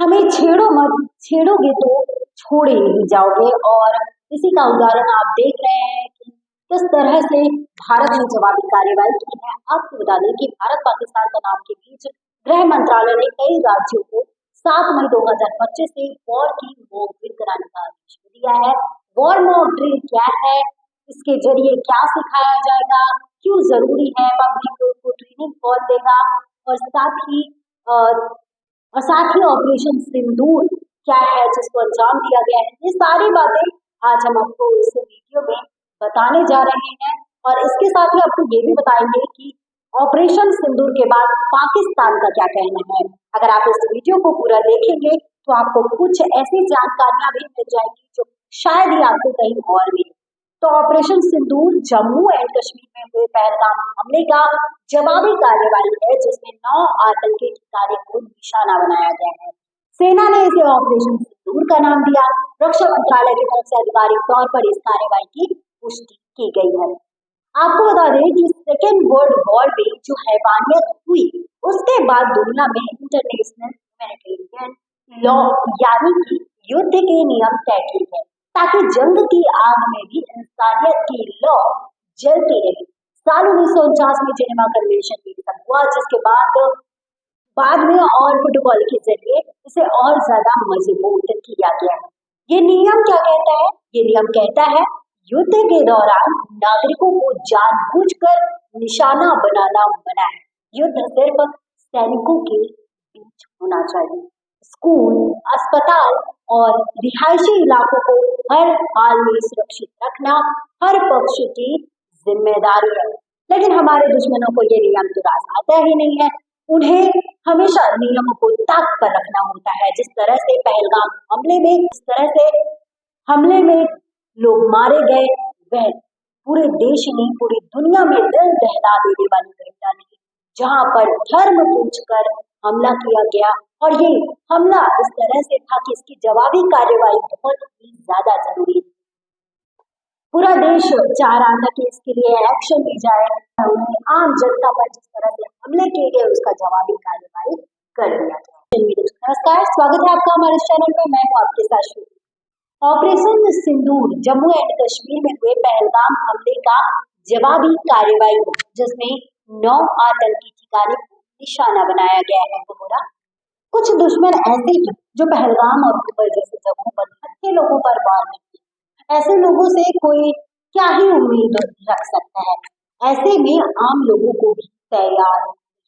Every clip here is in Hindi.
हमें छेड़ो मत, छेड़ोगे तो छोड़े नहीं जाओगे। और इसी का उदाहरण आप देख रहे हैं कि किस तरह से भारत ने जवाबी कार्रवाई की है। आपको बता दें कि भारत पाकिस्तान तनाव के बीच गृह मंत्रालय ने कई राज्यों को 7 मई 2025 से वॉर की मॉक ड्रिल कराने का आदेश दिया है। वॉर मॉक ड्रिल क्या है, इसके जरिए क्या सिखाया जाएगा, क्यों जरूरी है, पब्लिक को ट्रेनिंग कौन देगा, और साथ ही ऑपरेशन सिंदूर क्या है जिसको अंजाम दिया गया है। ये सारी बातें आज हम आपको इस वीडियो में बताने जा रहे हैं। और इसके साथ ही आपको ये भी बताएंगे कि ऑपरेशन सिंदूर के बाद पाकिस्तान का क्या कहना है। अगर आप इस वीडियो को पूरा देखेंगे तो आपको कुछ ऐसी जानकारियां भी मिल जाएंगी जो शायद ही आपको कहीं और मिले। तो ऑपरेशन सिंदूर जम्मू एंड कश्मीर में हुए पहलगाम हमले का जवाबी कार्रवाई है जिसमें 9 आतंकी ठिकाने को निशाना बनाया गया है। सेना ने इसे ऑपरेशन सिंदूर का नाम दिया। रक्षा मंत्रालय की तरफ से आधिकारिक तौर पर इस कार्रवाई की पुष्टि की गई है। आपको बता दें कि सेकेंड वर्ल्ड वॉर में जो हैवानियत हुई उसके बाद दुनिया में इंटरनेशनल ह्यूमैनिटेरियन लॉ यानी कि युद्ध के नियम तय किए गए ताकि जंग की आग में भी इंसानियत की लौ जलती रही। साल 1949 में जेनेवा कन्वेंशन भी खत्म हुआ जिसके बाद में और प्रोटोकॉल के जरिए इसे और ज्यादा मजबूत किया गया है। ये नियम क्या कहता है? ये नियम कहता है युद्ध के दौरान नागरिकों को जानबूझकर निशाना बनाना मना है। युद्ध सिर्फ सैनिकों के बीच होना चाहिए। स्कूल, अस्पताल और रिहायशी इलाकों को हर हाल में सुरक्षित रखना हर पक्ष की जिम्मेदारी है। लेकिन हमारे दुश्मनों को ये नियम तो रास आता ही नहीं है। उन्हें हमेशा नियमों को ताक पर रखना होता है। जिस तरह से पहलगाम हमले में लोग मारे गए, वह पूरे देश नहीं पूरी दुनिया में दिल दहला देने वाली घटना नहीं, जहां पर धर्म पूछकर हमला किया गया। और ये हमला इस तरह से था कि इसकी जवाबी कार्रवाई बहुत ही ज्यादा जरूरी थी। पूरा देश चाह रहा था कि इसके लिए एक्शन ली जाए। आम जनता पर जिस तरह से हमले किए गए उसका जवाबी कार्रवाई कर दिया गया। नमस्कार, स्वागत है आपका हमारे चैनल में। मैं हूँ आपके साथ श्रुति। ऑपरेशन सिंदूर जम्मू एंड कश्मीर में हुए पहलगाम हमले का जवाबी कार्रवाई जिसमें 9 आतंकी ठिकाने को निशाना बनाया गया है। बोला कुछ दुश्मन ऐसे हैं जो पहलगाम और अक्टूबर जैसे जगहों पर भटके लोगों पर वार करते हैं। ऐसे लोगों से कोई क्या ही उम्मीद रख सकता है। ऐसे में आम लोगों को भी तैयार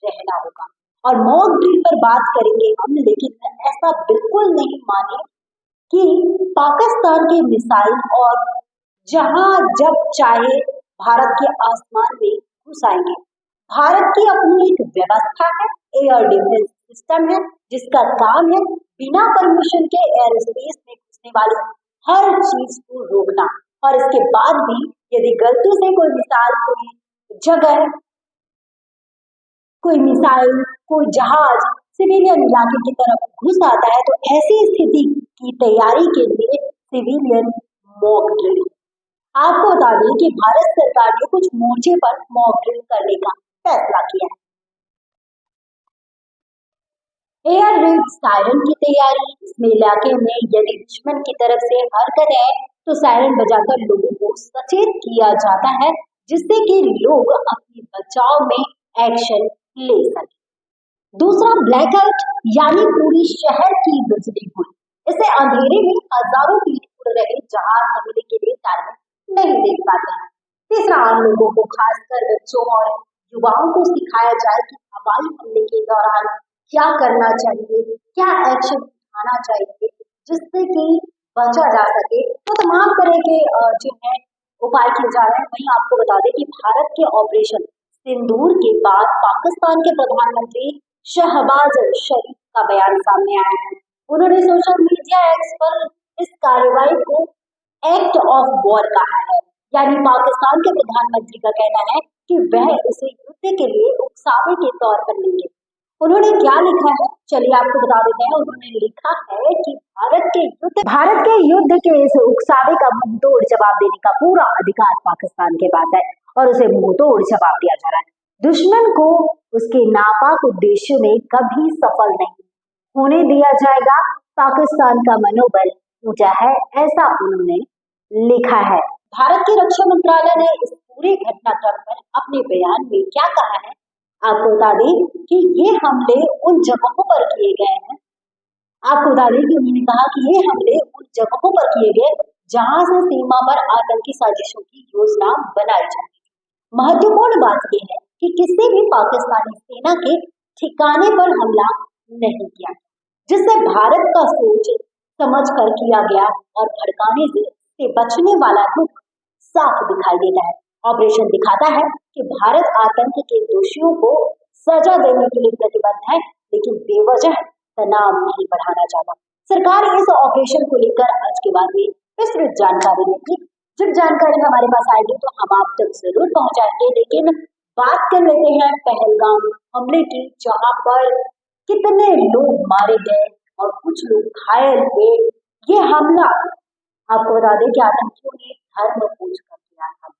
रहना होगा। और मॉक ड्रिल पर बात करेंगे हम, लेकिन ऐसा बिल्कुल नहीं माने कि पाकिस्तान के मिसाइल और जहां जब चाहे भारत के आसमान में घुस आएंगे। भारत की अपनी एक व्यवस्था है, एयर डिफेंस सिस्टम है जिसका काम है बिना परमिशन के एयर स्पेस में घुसने वाली हर चीज को रोकना। और इसके बाद भी यदि गलती से कोई मिसाइल, कोई जगह, कोई मिसाइल, कोई जहाज सिविलियन इलाके की तरफ घुस आता है तो ऐसी स्थिति की तैयारी के लिए सिविलियन मॉक ड्रिल। आपको बता दें कि भारत सरकार ने कुछ मोर्चे पर मॉक ड्रिल करने का फैसला किया है। एयर रेड सायरन की तैयारी। इसमें इलाके में यदि दुश्मन की तरफ से हरकत है तो सायरन बजाकर लोगों को सचेत किया जाता है जिससे कि लोग अपने बचाव में एक्शन ले सके। दूसरा ब्लैकआउट यानी पूरी शहर की बिजली गुल। इसे अंधेरे में हजारों फीट उड़ रहे जहाज हमले के लिए टारगेट नहीं देख पाते हैं। तीसरा, आम लोगों को खासकर बच्चों और युवाओं को सिखाया जाए कि हवाई हमले के दौरान क्या करना चाहिए, क्या एक्शन उठाना चाहिए जिससे कि बचा जा सके। तो तमाम तरह के जो है उपाय किए जा रहे हैं। वहीं आपको बता दें कि भारत के ऑपरेशन सिंदूर के बाद पाकिस्तान के प्रधानमंत्री शहबाज शरीफ का बयान सामने आया है। उन्होंने सोशल मीडिया एक्स पर इस कार्रवाई को एक्ट ऑफ वॉर कहा है। यानी पाकिस्तान के प्रधानमंत्री का कहना है कि वह इसे युद्ध के लिए उकसावे के तौर पर लेंगे। उन्होंने क्या लिखा है, चलिए आपको बता देते हैं। उन्होंने लिखा है कि भारत के युद्ध के इस उकसावे का मुंहतोड़ जवाब देने का पूरा अधिकार पाकिस्तान के पास है और उसे मुंहतोड़ जवाब दिया जा रहा है। दुश्मन को उसके नापाक उद्देश्य में कभी सफल नहीं होने दिया जाएगा, पाकिस्तान का मनोबल ऊंचा है, ऐसा उन्होंने लिखा है। भारत के रक्षा मंत्रालय ने इस पूरे घटनाक्रम पर अपने बयान में क्या कहा है, आपको बता दें कि ये हमले उन जगहों पर किए गए हैं। आपको बता दें कि उन्होंने कहा कि ये हमले उन जगहों पर किए गए जहां से सीमा पर आतंकी साजिशों की योजना बनाई जाती है। महत्वपूर्ण बात यह है कि किसी भी पाकिस्तानी सेना के ठिकाने पर हमला नहीं किया, जिससे भारत का सोच समझ कर किया गया और भड़काने से बचने वाला रुख साफ दिखाई देता है। ऑपरेशन दिखाता है कि भारत आतंक के दोषियों को सजा देने के लिए प्रतिबद्ध है, लेकिन बेवजह तनाव नहीं बढ़ाना चाहता। सरकार इस ऑपरेशन को लेकर आज के बाद में विस्तृत जानकारी देगी। जब जानकारी हमारे पास आएगी तो हम आप तक जरूर पहुंचाएंगे, लेकिन बात कर लेते हैं पहलगाम हमले की, जहां पर कितने लोग मारे गए और कुछ लोग घायल हुए। ये हमला आपको बता दें कि आतंकियों ने धर्म पूछ कर किया था,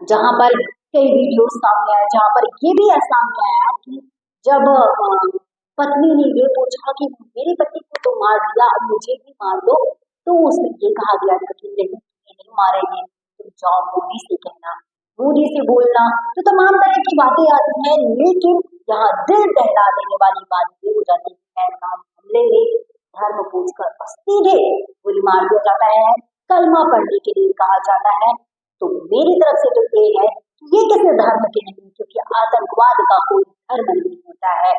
जहां पर कई वीडियो सामने आए, जहां पर ये भी सामने आया कि जब पत्नी ने ये पूछा कि मेरे पति को तो मार दिया, अब मुझे भी मार दो, तो उसने ये कहा गया था कि नहीं, तुम्हें नहीं मारेंगे, तुम जाओ मोदी से कहना, मोदी से बोलना। तो तमाम तरह की बातें आती हैं, लेकिन यहाँ दिल दहला देने वाली बात ये हो जाती है, पहलगाम हमले में धर्म पूछ कर सीधे गोली मार दिया जाता है, कलमा पढ़ने के लिए कहा जाता है। तो मेरी तरफ से तो ये है कि ये किसी धर्म के नहीं, क्योंकि आतंकवाद का कोई धर्म नहीं होता है।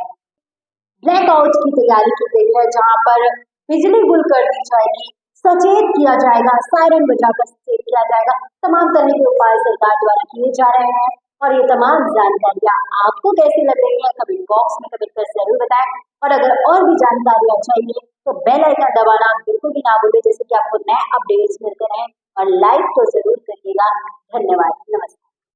ब्लैकआउट की तैयारी की गई है, जहां पर बिजली गुल कर दी जाएगी, सचेत किया जाएगा, सायरन बजाकर सचेत किया जाएगा। तमाम तरह के उपाय सरकार द्वारा किए जा रहे हैं और ये तमाम जानकारियां आपको कैसी लग रही है, कमेंट बॉक्स में कमेंट कर जरूर बताएं। और अगर और भी जानकारियां चाहिए तो बेल आइकन दबाना बिल्कुल भी ना भूलें, जैसे कि आपको नए अपडेट्स मिलते रहें, और लाइक तो जरूर करिएगा। धन्यवाद, नमस्ते।